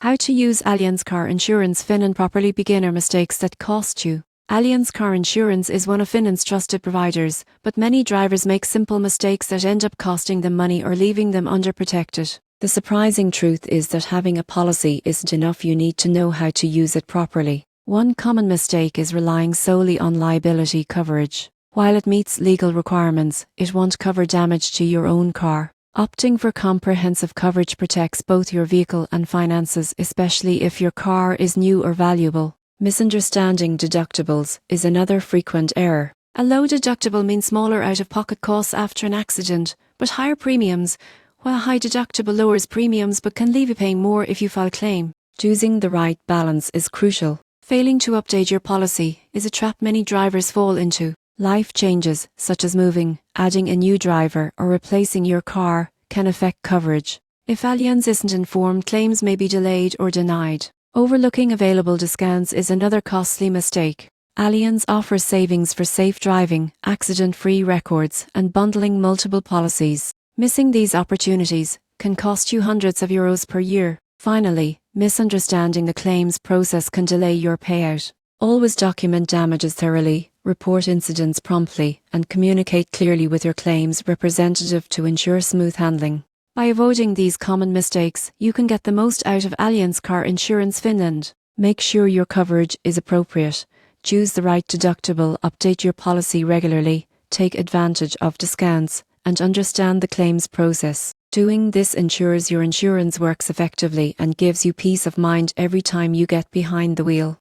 How to use Allianz car insurance Finland properly. Beginner mistakes that cost you. Allianz car insurance is one of Finland's trusted providers, but many drivers make simple mistakes that end up costing them money or leaving them underprotected. The surprising truth is that having a policy isn't enough. You need to know how to use it properly. One common mistake is relying solely on liability coverage. While it meets legal requirements, it won't cover damage to your own car. Opting for comprehensive coverage protects both your vehicle and finances, especially if your car is new or valuable. Misunderstanding deductibles is another frequent error. A low deductible means smaller out-of-pocket costs after an accident, but higher premiums, while a high deductible lowers premiums but can leave you paying more if you file a claim. Choosing the right balance is crucial. Failing to update your policy is a trap many drivers fall into. Life changes, such as moving, adding a new driver, or replacing your car, can affect coverage. If Allianz isn't informed, claims may be delayed or denied. Overlooking available discounts is another costly mistake. Allianz offers savings for safe driving, accident-free records, and bundling multiple policies. Missing these opportunities can cost you hundreds of euros per year. Finally, misunderstanding the claims process can delay your payout. Always document damages thoroughly, report incidents promptly, and communicate clearly with your claims representative to ensure smooth handling. By avoiding these common mistakes, you can get the most out of Allianz Car Insurance Finland. Make sure your coverage is appropriate. Choose the right deductible, update your policy regularly, take advantage of discounts, and understand the claims process. Doing this ensures your insurance works effectively and gives you peace of mind every time you get behind the wheel.